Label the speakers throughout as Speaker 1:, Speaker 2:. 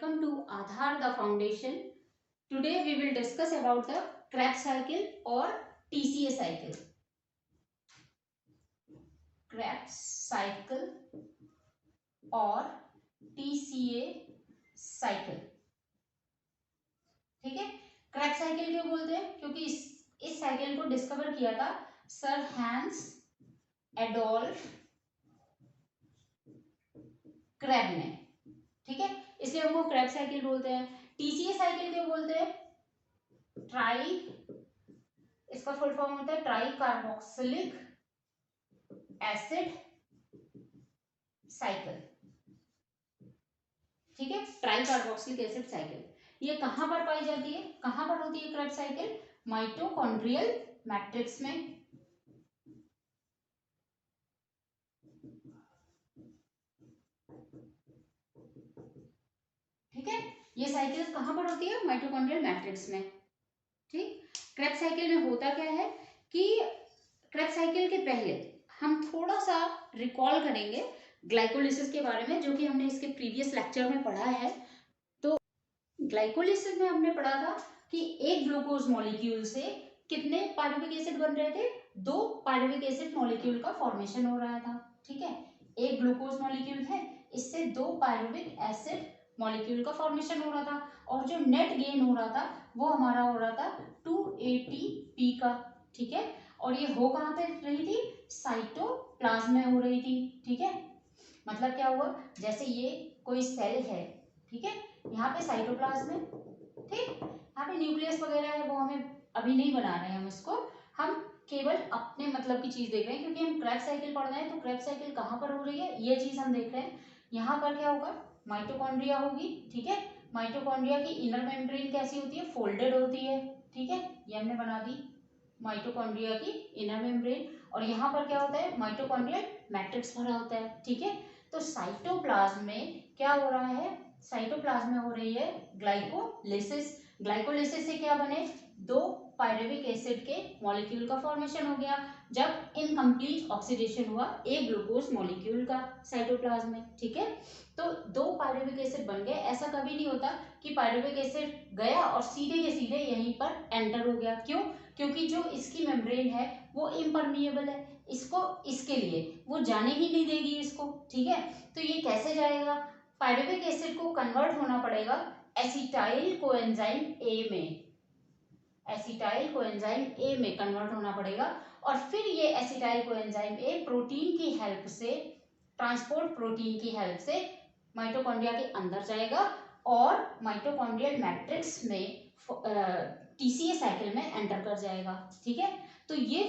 Speaker 1: welcome to Aadhaar the Foundation. Today we will discuss about the Krebs cycle or TCA cycle. Krebs cycle और TCA cycle. ठीक है, Krebs cycle क्यों बोलते हैं? क्योंकि इस साइकिल को डिस्कवर किया था सर हैंस एडोल्फ क्रेब ने. ठीक है, इसलिए हमको क्रेब साइकिल बोलते हैं. टीसीए साइकिल क्यों बोलते हैं? ट्राई, इसका फुल फॉर्म होता है ट्राई कार्बोक्सिलिक एसिड साइकिल. ठीक है, ट्राई कार्बोक्सिलिक एसिड साइकिल. ये कहां पर पाई जाती है, कहां पर होती है क्रेब साइकिल? माइटोकॉन्ड्रियल मैट्रिक्स में. ठीक है, ये साइकिल कहां पर होती है? माइटोकॉन्ड्रियल मैट्रिक्स में. ठीक, क्रेब साइकिल में होता क्या है कि क्रेब साइकिल के पहले हम थोड़ा सा रिकॉल करेंगे ग्लाइकोलिसिस के बारे में, जो कि हमने इसके प्रीवियस लेक्चर में पढ़ा है. तो ग्लाइकोलिसिस में हमने पढ़ा था कि एक ग्लूकोज मॉलिक्यूल से कितने पायरुविक एसिड बन रहे थे? 2 पायरुविक एसिड मॉलिक्यूल का फॉर्मेशन हो रहा था. ठीक है, एक ग्लूकोज मॉलिक्यूल है, इससे 2 पायरुविक एसिड मॉलिक्यूल का फॉर्मेशन हो रहा था, और जो नेट गेन हो रहा था वो हमारा हो रहा था 2 ATP का. ठीक है, और ये हो कहाँ पे रही थी? साइटोप्लाज्म में हो रही थी. ठीक है, मतलब क्या हुआ, जैसे ये कोई सेल है, ठीक है, यहाँ पे साइटोप्लाज्म है, ठीक, यहाँ पे न्यूक्लियस वगैरह है, वो हमें अभी नहीं बना रहे हैं हम इसको, हम केवल अपने मतलब की चीज देख रहे हैं, क्योंकि हम क्रेब साइकिल पढ़ रहे हैं. तो क्रेब साइकिल कहाँ पर हो रही है ये चीज हम देख रहे हैं. यहाँ पर क्या होगा? माइटोकॉन्ड्रिया होगी. ठीक है, माइटोकॉन्ड्रिया की इनर मेम्ब्रेन कैसी होती है? फोल्डेड होती है. ठीक है, ये हमने बना दी माइटोकॉन्ड्रिया की इनर मेम्ब्रेन. और यहाँ पर क्या होता है? माइटोकॉन्ड्रियल मैट्रिक्स भरा होता है. ठीक है, तो साइटोप्लाज्म में क्या हो रहा है? साइटोप्लाज्म में हो रही है ग्लाइकोलिसिस. ग्लाइकोलिसिस से क्या बने? 2 पायरुविक एसिड के मॉलिक्यूल का फॉर्मेशन हो गया, जब इनकम्प्लीट ऑक्सीडेशन हुआ एक ग्लूकोज मॉलिक्यूल का साइटोप्लाज्म में. ठीक है, तो 2 पायरुविक एसिड बन गए. ऐसा कभी नहीं होता कि पायरुविक एसिड गया और सीधे के सीधे यहीं पर एंटर हो गया. क्यों? क्योंकि जो इसकी मेम्ब्रेन है वो इम्परमिएबल है, इसको इसके लिए वो जाने ही नहीं देगी इसको. ठीक है, तो ये कैसे जाएगा? पायरुविक एसिड को कन्वर्ट होना पड़ेगा एसिटाइल कोएंजाइम ए में. एसिटाइल कोएंजाइम ए में कन्वर्ट होना पड़ेगा, और फिर ये एसिटाइल कोएंजाइम ए प्रोटीन की हेल्प से, ट्रांसपोर्ट प्रोटीन की हेल्प से माइटोकॉन्ड्रिया के अंदर जाएगा और माइटोकॉन्ड्रियल मैट्रिक्स में टीसीए साइकिल में एंटर कर जाएगा. ठीक है, तो ये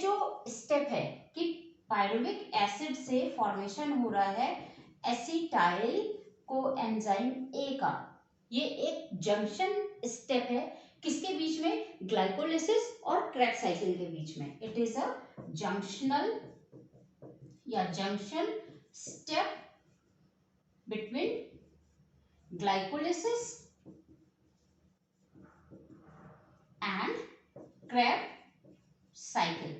Speaker 1: जो स्टेप है कि पायरुविक एसिड से फॉर्मेशन हो रहा है एसिटाइल कोएंजाइम ए का, ये एक जंक्शन स्टेप है. किसके बीच में? ग्लाइकोलिसिस और क्रेब साइकिल के बीच में. इट इज अ जंक्शनल या junction step between glycolysis and Krebs cycle.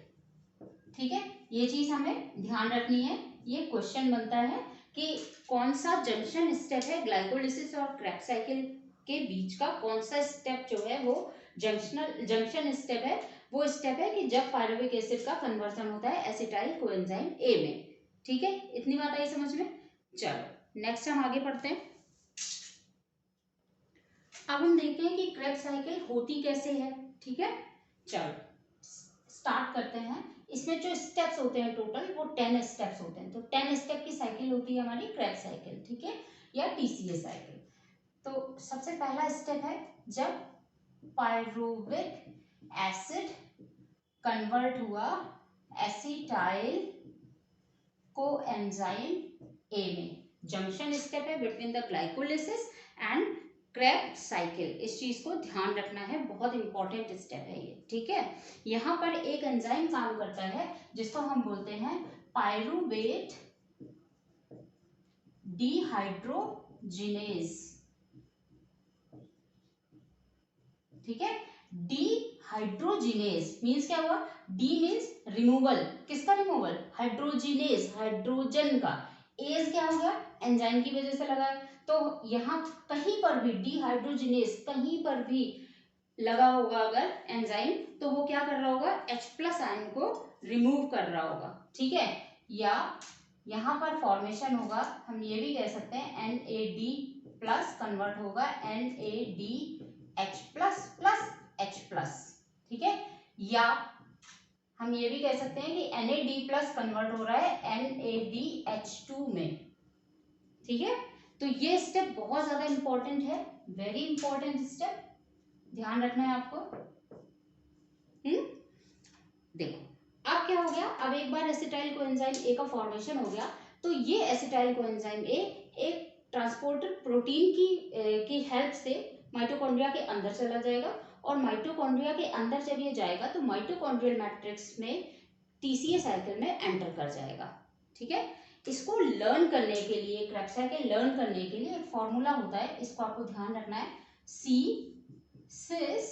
Speaker 1: ठीक है, ये चीज हमें ध्यान रखनी है. ये क्वेश्चन बनता है कि कौन सा जंक्शन स्टेप है ग्लाइकोलिसिस और क्रेब साइकिल के बीच का, कौन सा स्टेप जो है वो जंक्शन स्टेप है. वो स्टेप है कि जब पायरुविक एसिड का कन्वर्जन होता है एसिटाइल कोएंजाइम ए में. ठीक है, इतनी बात आई समझ में. चलो नेक्स्ट हम आगे पढ़ते हैं. अब हम देखते हैं कि क्रेब साइकिल होती कैसे है. ठीक है, चलो स्टार्ट करते हैं. इसमें जो स्टेप्स होते हैं टोटल वो 10 स्टेप्स होते हैं. तो 10 स्टेप की साइकिल होती है हमारी क्रेब साइकिल. ठीक है, या टीसीए साइकिल. तो सबसे पहला स्टेप है जब पायरुविक एसिड कन्वर्ट हुआ एसिटाइल कोएंजाइम ए में. जंक्शन स्टेप है between the glycolysis and Krebs cycle. इस चीज को ध्यान रखना है, बहुत इंपॉर्टेंट स्टेप है ये. ठीक है, यहाँ पर एक एंजाइम काम करता है जिसको हम बोलते हैं पायरुवेट डिहाइड्रोजिनेज. ठीक है, डिहाइड्रोजिनेज मीन्स क्या हुआ? D means removal. किसका रिमूवल? हाइड्रोजिनेज, हाइड्रोजन का. एज क्या हो गया? एंजाइम की वजह से लगा है. तो यहाँ कहीं पर भी डिहाइड्रोजिनेस कहीं पर भी लगा होगा अगर एंजाइम, तो वो क्या कर रहा होगा, H+ आयन को रिमूव कर रहा होगा, ठीक है। या यहाँ पर फॉर्मेशन होगा, हम ये भी कह सकते हैं NAD+ कन्वर्ट होगा NADH++H+, ठीक है। या हम ये भी कह सकते हैं कि NAD+ कन्वर्ट हो रहा है NADH2 में, ठीक है। तो ये स्टेप बहुत ज्यादा इंपॉर्टेंट है, वेरी इंपॉर्टेंट स्टेप, ध्यान रखना है आपको। देखो अब क्या हो गया, अब एक बार एसिटाइल कोएंजाइम ए का फॉर्मेशन हो गया, तो ये एसिटाइल कोएंजाइम ए एक ट्रांसपोर्टर प्रोटीन की हेल्प से माइटोकॉन्ड्रिया के अंदर चला जाएगा, और माइटोकॉन्ड्रिया के अंदर जब ये जाएगा तो माइटोकॉन्ड्रियल मैट्रिक्स में टीसीए साइकिल में एंटर कर जाएगा, ठीक है। इसको लर्न करने के लिए, क्रेब्स साइकिल लर्न करने के लिए एक फॉर्मूला होता है, इसको आपको ध्यान रखना है, C6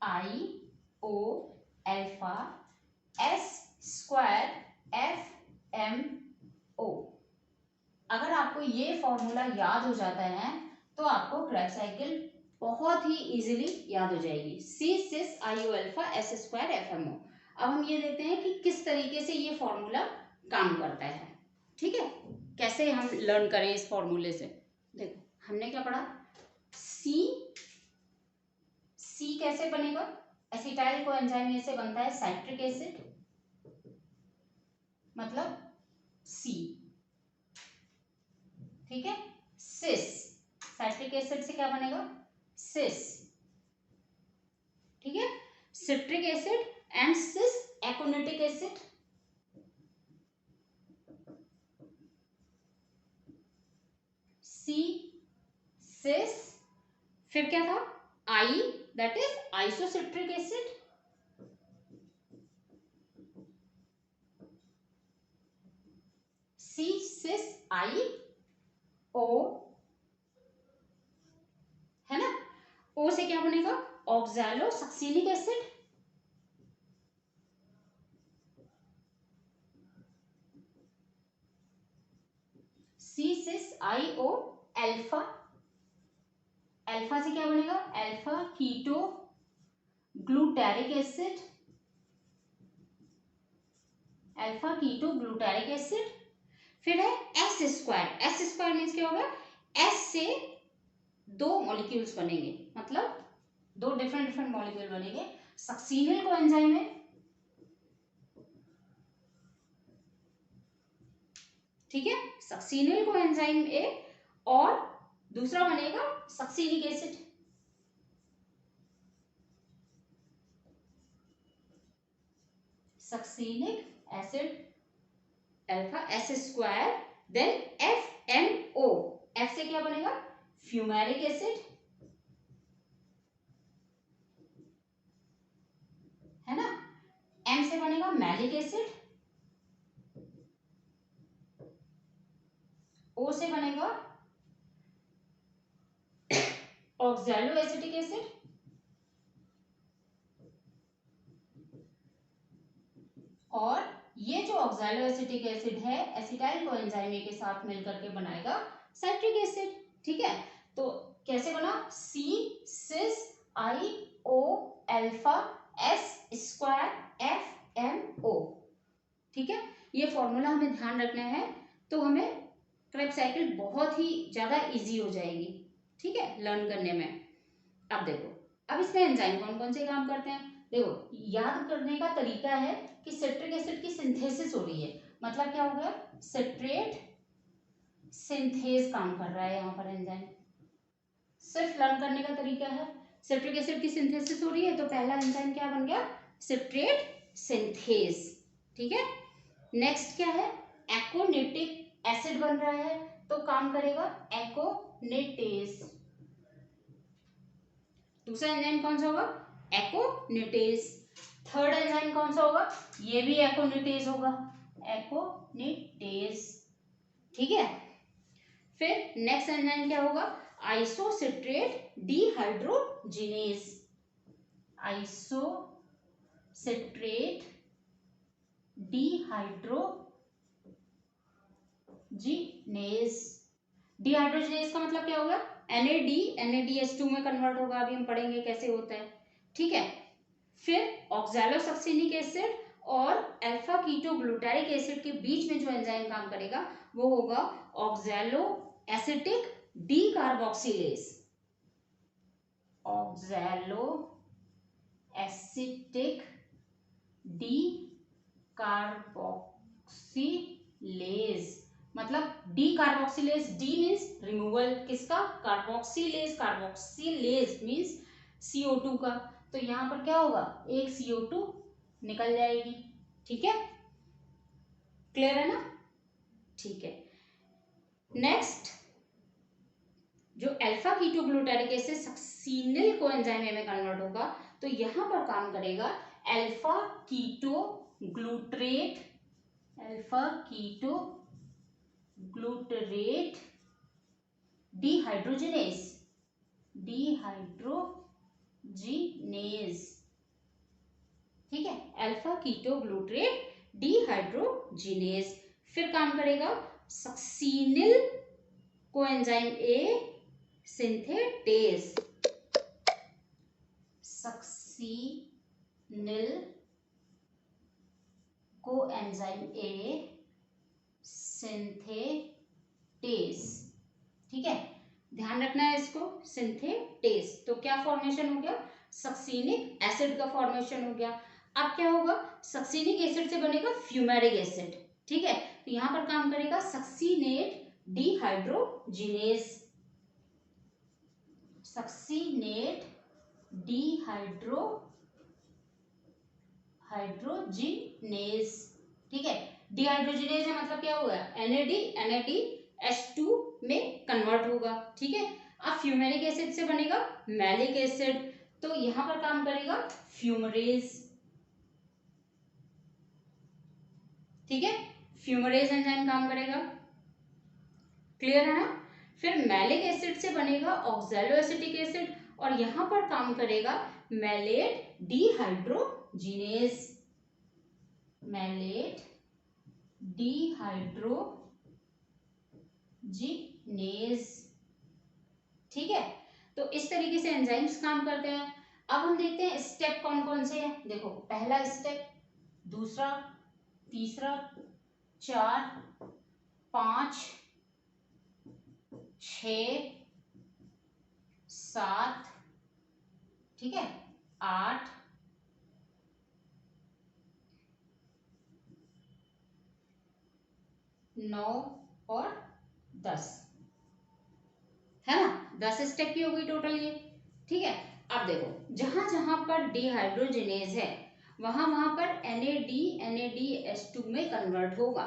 Speaker 1: IO alpha S² FMO। अगर आपको ये फॉर्मूला याद हो जाता है तो आपको क्रेब्स साइकिल बहुत ही इजीली याद हो जाएगी, C6 IO alpha S² FMO। अब हम ये देखते हैं कि किस तरीके से ये फॉर्मूला काम करता है, ठीक है, कैसे हम लर्न करें इस फॉर्मूले से। देखो हमने क्या पढ़ा, C कैसे बनेगा, एसिटाइल कोएंजाइम से बनता है साइट्रिक एसिड, मतलब C, ठीक है। सिस, साइट्रिक एसिड से क्या बनेगा, सिस, ठीक है। Citric acid and cis aconitic acid, C cis, फिर क्या था I, that is isocitric acid, C cis IO, है ना। O से क्या बनेगा, oxalo succinic acid, C6 IO alpha, alpha से क्या बनेगा, alpha keto glutaric acid, alpha keto glutaric acid. फिर है S² मीन्स क्या होगा, S से 2 मॉलिक्यूल्स बनेंगे, मतलब 2 डिफरेंट मॉलिक्यूल बनेंगे। सक्सीनिल कोएंजाइम है, ठीक है, सक्सीनिल कोएंजाइम ए, और दूसरा बनेगा succinic acid, succinic acid alpha S², then FMO, F से क्या बनेगा, फ्यूमेरिक एसिड, है ना। M से बनेगा मैलिक एसिड, O से बनेगा ऑक्सैलो एसिटिक एसिड, और ये जो ऑक्सैलो एसिटिक एसिड है एसिटाइल कोएंजाइम के साथ मिलकर के बनाएगा साइट्रिक एसिड, ठीक है। तो कैसे बना, C6 IO alpha S² FMO, ठीक है। ये फॉर्मूला हमें ध्यान रखना है, तो हमें क्रेब्स साइकिल बहुत ही ज्यादा इजी हो जाएगी, ठीक है, लर्न करने में। अब देखो, अब इसमें एंजाइम कौन कौन से काम करते हैं, देखो याद करने का तरीका है कि सिट्रिक एसिड की सिंथेसिस हो रही है, मतलब क्या हो गया, सिट्रेट सिंथेज काम कर रहा है यहाँ पर एंजाइम, सिर्फ लर्न करने का तरीका है। सिट्रिक एसिड की सिंथेसिस हो रही है तो पहला एंजाइम क्या बन गया, सिट्रेट सिंथेज, ठीक है। नेक्स्ट क्या है, एकोनिटिक एसिड बन रहा है तो काम करेगा एकोनिटेज, दूसरा एंजाइम कौन सा होगा, एकोनिटेज। थर्ड एंजाइम कौन सा होगा, ये भी एकोनिटेज होगा, एकोनिटेज, ठीक है। फिर नेक्स्ट एंजाइम क्या होगा, isocitrate dehydrogenase, isocitrate dehydrogenase, dehydrogenase का मतलब क्या होगा, NADH2 में कन्वर्ट होगा, अभी हम पढ़ेंगे कैसे होता है, ठीक है। फिर ऑक्सैलोसक्सिनिक एसिड और अल्फा कीटो ग्लूटारिक एसिड के बीच में जो एंजाइम काम करेगा वो होगा oxalo acetic decarboxylase, oxalo acetic decarboxylase, मतलब डीकार्बोक्सिलेज, डी मीन्स रिमूवल किसका, कार्बोक्सिलेज, कार्बोक्सिलेज मीन्स CO2 का, तो यहां पर क्या होगा, एक CO2 निकल जाएगी, ठीक है, क्लियर है ना, ठीक है। नेक्स्ट जो alpha keto glutaric acid succinyl coenzyme में कन्वर्ट होगा, तो यहां पर काम करेगा alpha keto glutarate, alpha keto glutarate dehydrogenase, dehydrogenase, ठीक है, अल्फा कीटो ग्लूटरेट डिहाइड्रोजिनेज। फिर काम करेगा succinyl coenzyme A synthetase, succinyl coenzyme A synthetase, ठीक है, ध्यान रखना है इसको, सिंथेटेज, तो क्या फॉर्मेशन हो गया, सक्सीनिक एसिड का फॉर्मेशन हो गया। अब क्या होगा, सक्सीनिक एसिड से बनेगा फ्यूमेरिक एसिड, ठीक है, तो यहां पर काम करेगा सक्सीनेट डिहाइड्रोजिनेज, सक्सीनेट डिहाइड्रोजिनेज, ठीक है, डिहाइड्रोजिनेज है मतलब क्या होगा, NADH2 में कन्वर्ट होगा, ठीक है। अब फ्यूमेरिक एसिड से बनेगा मैलिक एसिड, तो यहां पर काम करेगा फ्यूमरेज, ठीक है, फ्यूमरेज एंजाइम काम करेगा, क्लियर है ना। फिर मैलिक एसिड से बनेगा ऑक्सैलो एसिटिक एसिड और यहां पर काम करेगा मैलेट डिहाइड्रोजिनेज, मैलेट डिहाइड्रोजिनेज, ठीक है। तो इस तरीके से एंजाइम्स काम करते हैं। अब हम देखते हैं स्टेप कौन कौन से हैं। देखो पहला स्टेप, दूसरा, तीसरा, 4, 5, 6, 7, ठीक है, 8, 9 और 10, है ना, 10 स्टेप की हो गई टोटल ये, ठीक है। अब देखो जहां जहां पर डिहाइड्रोजिनेज है वहां वहां पर NADH2 में कन्वर्ट होगा।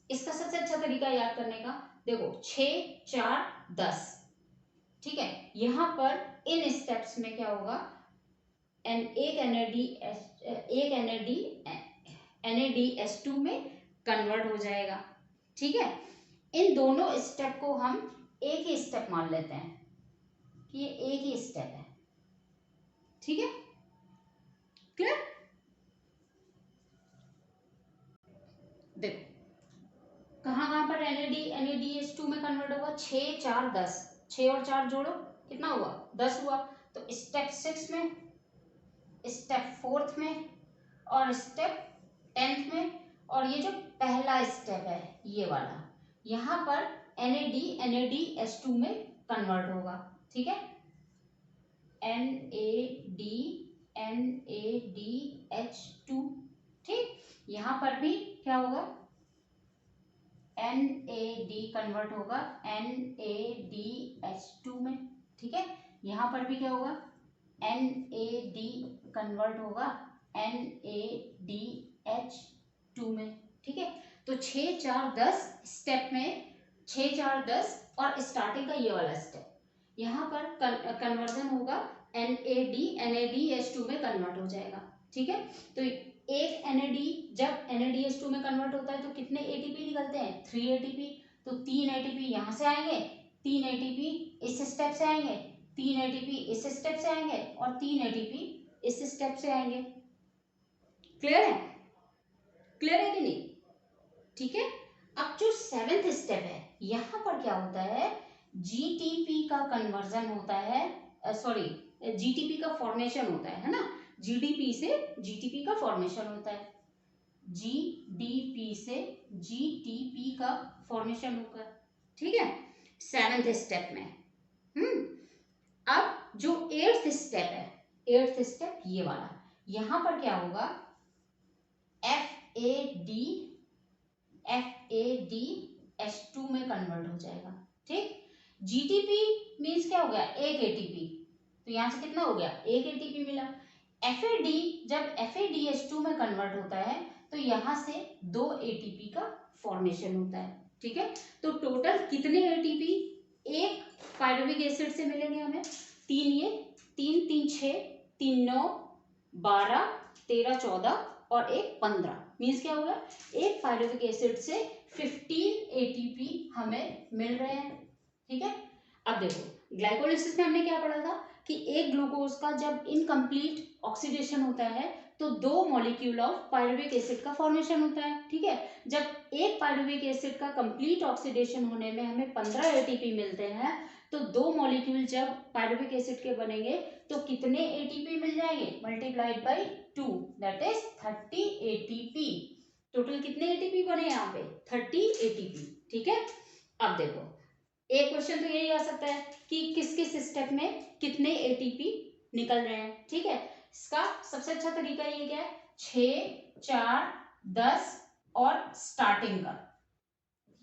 Speaker 1: इसका सबसे अच्छा तरीका याद करने का, देखो 6, 4, 10, ठीक है, यहां पर इन स्टेप्स में क्या होगा, एक NADH2 में कन्वर्ट हो जाएगा, ठीक है। इन दोनों स्टेप को हम एक ही स्टेप मान लेते हैं कि ये एक ही स्टेप है, ठीक है, क्लियर। देखो कहां पर NADH2 में कन्वर्ट होगा, 6, 4, 10, 6 और 4 जोड़ो कितना हुआ, 10 हुआ, तो स्टेप 6 में, स्टेप 4th में और स्टेप 10th में, और ये जो पहला स्टेप है ये वाला, यहां पर NADH2 में कन्वर्ट होगा, ठीक है, NADH2, ठीक, यहां पर भी क्या होगा, NAD कन्वर्ट होगा NADH2 में, ठीक है, यहां पर भी क्या होगा, NAD कन्वर्ट होगा NADH2 में, ठीक है। तो 6, 4, 10 स्टेप में 6, 4, 10 और स्टार्टिंग का ये वाला स्टेप, यहाँ पर कन्वर्जन होगा NADH2 में कन्वर्ट हो जाएगा, ठीक है। तो एक NAD जब NADH2 में कन्वर्ट होता है तो कितने ATP निकलते हैं, 3 ATP, तो 3 ATP यहाँ से आएंगे, 3 ATP इस स्टेप से आएंगे, 3 ATP इस स्टेप से आएंगे और 3 ATP इस स्टेप से आएंगे, क्लियर है, क्लियर है कि नहीं, ठीक है। अब जो 7th स्टेप है यहाँ पर क्या होता है, जीटीपी का कन्वर्जन होता है, सॉरी जीटीपी का फॉर्मेशन होता है ना, जीडीपी से जीटीपी का फॉर्मेशन होता है, जीडीपी से जीटीपी का फॉर्मेशन होगा, ठीक है, 7th स्टेप में। अब जो 8th स्टेप है, 8th स्टेप ये वाला, यहां पर क्या होगा, FAD H2 में कन्वर्ट हो जाएगा, ठीक। जीटीपी मीन्स क्या हो गया, एक एटीपी, तो यहां से कितना हो गया, एक एटीपी मिला। FAD जब FADH2 में कन्वर्ट होता है तो यहां से 2 एटीपी का फॉर्मेशन होता है, ठीक है। तो टोटल कितने एटीपी एक पायरुविक एसिड से मिलेंगे हमें, 3 ये 3 3 6 3 9 12 13 14 और एक 15, मीन्स क्या होगा, एक पायरुविक एसिड से 15 एटीपी हमें मिल रहे हैं, ठीक है। अब देखो ग्लाइकोलिसिस में हमने क्या पढ़ा था कि एक ग्लूकोज का जब इनकम्प्लीट ऑक्सीडेशन होता है तो 2 मॉलिक्यूल ऑफ पायरुविक एसिड का फॉर्मेशन होता है, ठीक है। जब एक पायरुविक एसिड का कंप्लीट ऑक्सीडेशन होने में हमें 15 एटीपी मिलते हैं, तो 2 मॉलिक्यूल जब पायरुविक एसिड के बनेंगे तो कितने एटीपी मिल जाएंगे, multiplied by 2, that is 30 ATP. Total कितने एटीपी बने यहाँ पे, 30 एटीपी, ठीक है। अब देखो एक क्वेश्चन तो यही आ सकता है कि किस किस स्टेप में कितने एटीपी निकल रहे हैं, ठीक है। इसका सबसे अच्छा तरीका ये क्या है, 6 4 10 और स्टार्टिंग का,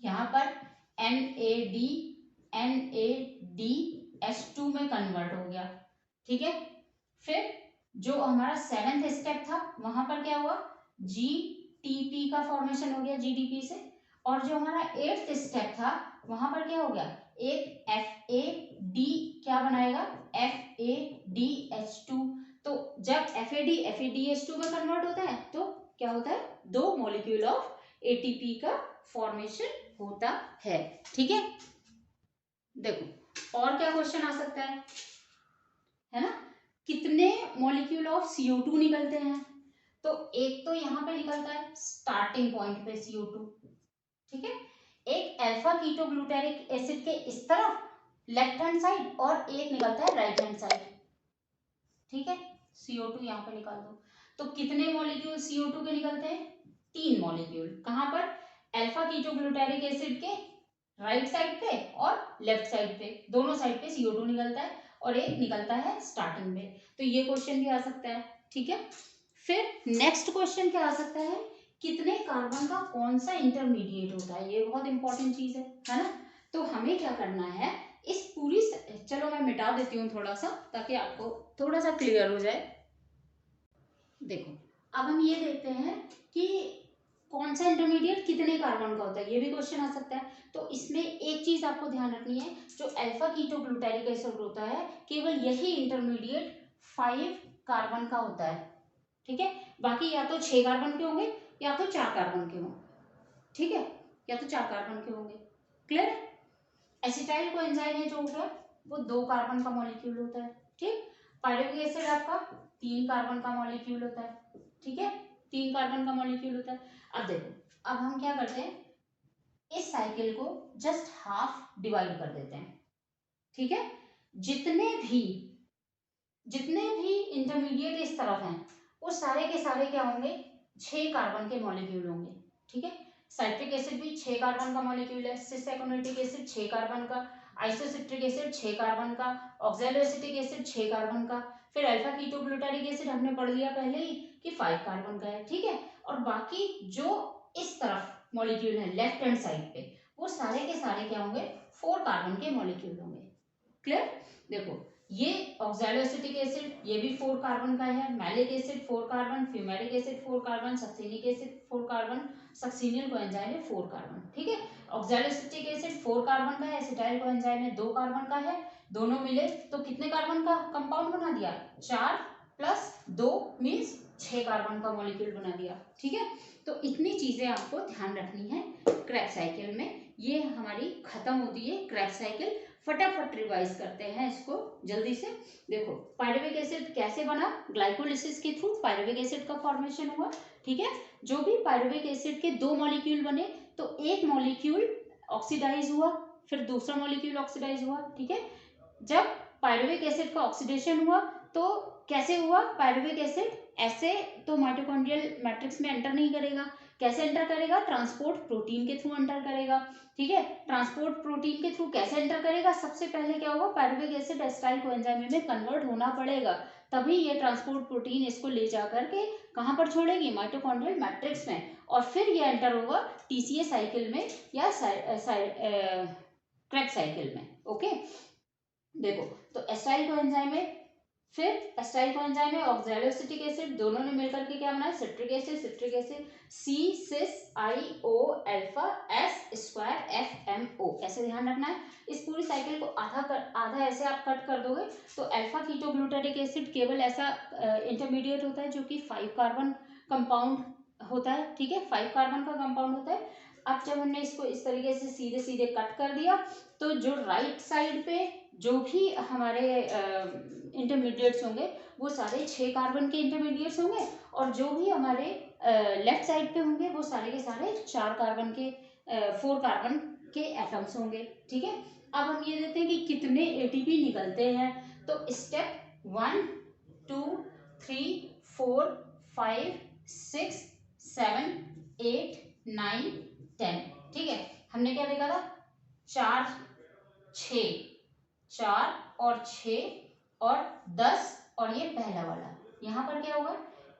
Speaker 1: यहां पर NADH2 में कन्वर्ट हो गया, ठीक है। फिर जो हमारा 7th स्टेप था वहां पर क्या हुआ, GTP का फॉर्मेशन हो गया GDP से, और जो हमारा 8th स्टेप था वहां पर क्या हो गया, एक FAD क्या बनाएगा, FADH2। तो जब FADH2 में कन्वर्ट होता है तो क्या होता है, 2 मॉलिक्यूल ऑफ ATP का फॉर्मेशन होता है, ठीक है। देखो और क्या क्वेश्चन आ सकता है ना, कितने मॉलिक्यूल ऑफ CO2 निकलते हैं, तो एक तो यहां पे निकलता है स्टार्टिंग पॉइंट पे CO2, ठीक है। एक अल्फा कीटोग्लूटारिक एसिड के इस तरफ लेफ्ट हैंड साइड और एक निकलता है राइट हैंड साइड, ठीक है। CO2 यहाँ पे निकाल दो, तो कितने मॉलिक्यूल CO2 के निकलते हैं, 3 मॉलिक्यूल, कहां पर, अल्फा कीटोग्लूटारिक एसिड के राइट साइड पे और लेफ्ट साइड पे, दोनों साइड पे CO2 निकलता है और एक निकलता है स्टार्टिंग में। तो ये क्वेश्चन भी आ सकता है, ठीक है। फिर नेक्स्ट क्वेश्चन क्या आ सकता है, कितने कार्बन का कौन सा इंटरमीडिएट होता है, ये बहुत इंपॉर्टेंट चीज है ना। तो हमें क्या करना है, इस पूरी, चलो मैं मिटा देती हूँ थोड़ा सा ताकि आपको थोड़ा सा क्लियर हो जाए। देखो अब हम ये देखते हैं कि कौन सा इंटरमीडिएट कितने कार्बन का होता है, ये भी क्वेश्चन आ सकता है। तो इसमें एक चीज आपको ध्यान रखनी है, जो अल्फा कीटोग्लूटारिक एसिड होता है केवल यही इंटरमीडिएट 5 कार्बन का होता है, ठीक है। बाकी या तो 6 कार्बन के होंगे या तो 4 कार्बन के होंगे, ठीक है, या तो 4 कार्बन के होंगे, क्लियर। एसिटाइल कोएंजाइम है जो होगा वो 2 कार्बन का मॉलिक्यूल होता है, ठीक। पायरुविक एसिड आपका 3 कार्बन का मॉलिक्यूल होता है, ठीक है, 3 कार्बन का मॉलिक्यूल होता है। अब देखो अब हम क्या करते हैं, इस साइकिल को जस्ट हाफ डिवाइड कर देते हैं, ठीक है। जितने भी इंटरमीडिएट इस तरफ हैं वो सारे के सारे क्या होंगे, 6 कार्बन के मॉलिक्यूल होंगे, ठीक है। साइट्रिक एसिड भी 6 कार्बन का मॉलिक्यूल है, सिस एक्रोमेटिक एसिड 6 कार्बन का, आइसोसिट्रिक एसिड 6 कार्बन का, ऑक्सैलोएसिटिक एसिड 6 कार्बन का, फिर अल्फा कीटोग्लूटारिक एसिड हमने पढ़ लिया पहले ही कि 5 कार्बन का है, ठीक है। और बाकी जो इस तरफ मॉलिक्यूल है लेफ्ट हैंड साइड पे वो सारे के सारे क्या होंगे, 4 कार्बन के मॉलिक्यूल होंगे, क्लियर। देखो ये ऑक्सैलोएसिटिक एसिड ये भी 4 कार्बन का है, malic acid 4 carbon, fumaric acid 4 carbon, succinic acid 4 carbon, succinyl coenzyme है 4 कार्बन, ठीक है। ऑक्सैलोएसिटिक एसिड 4 कार्बन का है, एसिटाइल कोएंजाइम है 2 कार्बन का है, दोनों मिले तो कितने कार्बन का कंपाउंड बना दिया, 4 प्लस 2 मीन्स 6 कार्बन का मॉलिक्यूल बना दिया, ठीक है। तो इतनी चीजें आपको ध्यान रखनी है क्रेब्स साइकिल में, ये हमारी खत्म होती है क्रेब्स साइकिल। फटाफट रिवाइज करते हैं इसको जल्दी से। देखो पायरुविक एसिड कैसे बना, ग्लाइकोलिसिस के थ्रू पायरुविक एसिड का फॉर्मेशन हुआ, ठीक है। जो भी पायरुविक एसिड के 2 मॉलिक्यूल बने तो एक मॉलिक्यूल ऑक्सीडाइज हुआ, फिर दूसरा मॉलिक्यूल ऑक्सीडाइज हुआ, ठीक है। जब पायरुविक एसिड का ऑक्सीडेशन हुआ तो कैसे हुआ, पायरुविक एसिड ऐसे तो माइटोकॉन्ड्रियल मैट्रिक्स में एंटर नहीं करेगा, कैसे एंटर करेगा, ट्रांसपोर्ट प्रोटीन के थ्रू एंटर करेगा, ठीक है। ट्रांसपोर्ट प्रोटीन के थ्रू कैसे एंटर करेगा, सबसे पहले क्या होगा, पायरुविक एसिड एसिटाइल कोएंजाइम में कन्वर्ट होना पड़ेगा, तभी ये ट्रांसपोर्ट प्रोटीन इसको ले जा करके कहाँ पर छोड़ेगी, माइटोकॉन्ड्रियल मैट्रिक्स में, और फिर ये एंटर होगा टीसीए साइकिल में या क्रेब्स साइकिल में। ओके, देखो तो एसिटाइल कोएंजाइम में, फिर एसिटाइल कोएंजाइम में ऑक्सैलोएसिटिक एसिड, दोनों ने मिलकर के क्या बनाया, citric acid, C cis I O alpha S square F M O, ऐसे ध्यान रखना है। इस पूरी साइकिल को आधा ऐसे आप कट कर दोगे तो अल्फा कीटोग्लूटारिक एसिड केवल ऐसा इंटरमीडिएट होता है जो कि 5 कार्बन कंपाउंड होता है, ठीक है, 5 कार्बन का कंपाउंड होता है। अब जब हमने इसको इस तरीके से सीधे सीधे कट कर दिया तो जो राइट साइड पे जो भी हमारे इंटरमीडिएट्स होंगे वो सारे 6 कार्बन के इंटरमीडिएट्स होंगे, और जो भी हमारे लेफ्ट साइड पे होंगे वो सारे के सारे 4 कार्बन के 4 कार्बन के एटम्स होंगे, ठीक है। अब हम ये देते हैं कि कितने एटीपी निकलते हैं, तो स्टेप 1 2 3 4 5 6 7 8 9 10, ठीक है। हमने क्या देखा था, 4 और 6 और 10, और ये पहला वाला, यहाँ पर क्या होगा,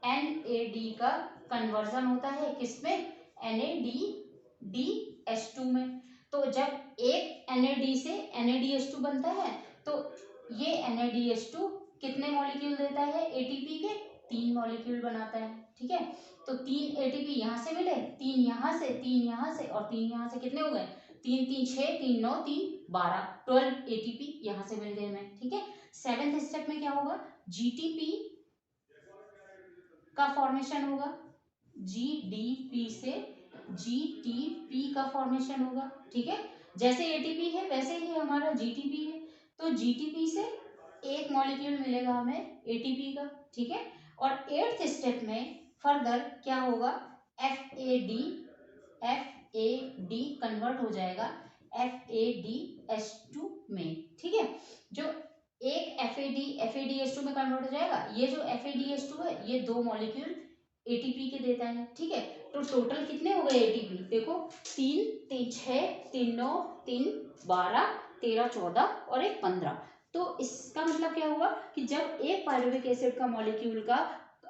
Speaker 1: NAD का कन्वर्जन होता है किसमें, NADDH2 में। तो जब एक NAD से NADH2 बनता है तो ये NADH2 कितने मॉलिक्यूल देता है, ATP के 3 मॉलिक्यूल बनाता है, ठीक है। तो 3 ATP यहाँ से मिले, 3 यहाँ से, 3 यहाँ से और 3 यहाँ से, कितने हो गए, 3 3 6 3 9 3 12, 12 ATP यहाँ से मिल गए हमें, ठीक है। 7th स्टेप में क्या होगा, GTP का फॉर्मेशन होगा, GDP से GTP का फॉर्मेशन होगा, ठीक है। जैसे ATP है वैसे ही हमारा GTP है, तो GTP से एक मॉलिक्यूल मिलेगा हमें ATP का, ठीक है। और 8th स्टेप में फर्दर क्या होगा, FAD कन्वर्ट हो जाएगा FADH2 में, ठीक है। जो एक FADH2 में कन्वर्ट हो जाएगा, ये जो FADH2 है ये 2 मॉलिक्यूल ATP के देता है, ठीक है। तो टोटल कितने हो गए ATP, देखो 3 3 6 3 9 3 12 13 14 और एक 15। तो इसका मतलब क्या हुआ कि जब एक पायरुविक एसिड का मॉलिक्यूल का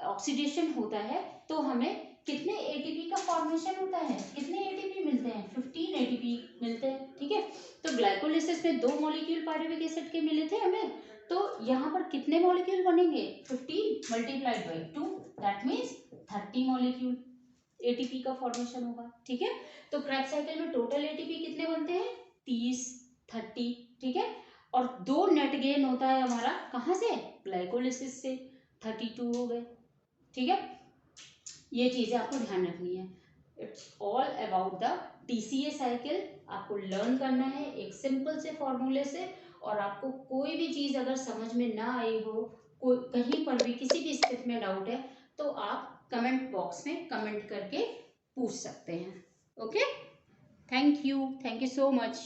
Speaker 1: ऑक्सीडेशन होता है तो हमें कितने ATP का फॉर्मेशन होता है, कितने ATP मिलते हैं, 15 ATP मिलते हैं, ठीक है। तो ग्लाइकोलिसिस में 2 मॉलिक्यूल पायरुविक एसिड के मिले थे हमें, तो यहाँ पर कितने मॉलिक्यूल बनेंगे, 15 multiplied by 2, that means 30 molecule ATP का फॉर्मेशन होगा, ठीक है। तो क्रेब्स साइकिल में टोटल ATP कितने बनते हैं, 30 30, ठीक है। और 2 नेट गेन होता है हमारा कहाँ से, ग्लाइकोलिसिस से, 32 हो गए, ठीक है। ये चीजें आपको ध्यान रखनी है। It's all about the TCA cycle, आपको लर्न करना है एक सिंपल से फॉर्मूले से, और आपको कोई भी चीज अगर समझ में ना आई हो, कोई कहीं पर भी किसी भी स्टेप में डाउट है तो आप कमेंट बॉक्स में कमेंट करके पूछ सकते हैं। Okay, thank you so much.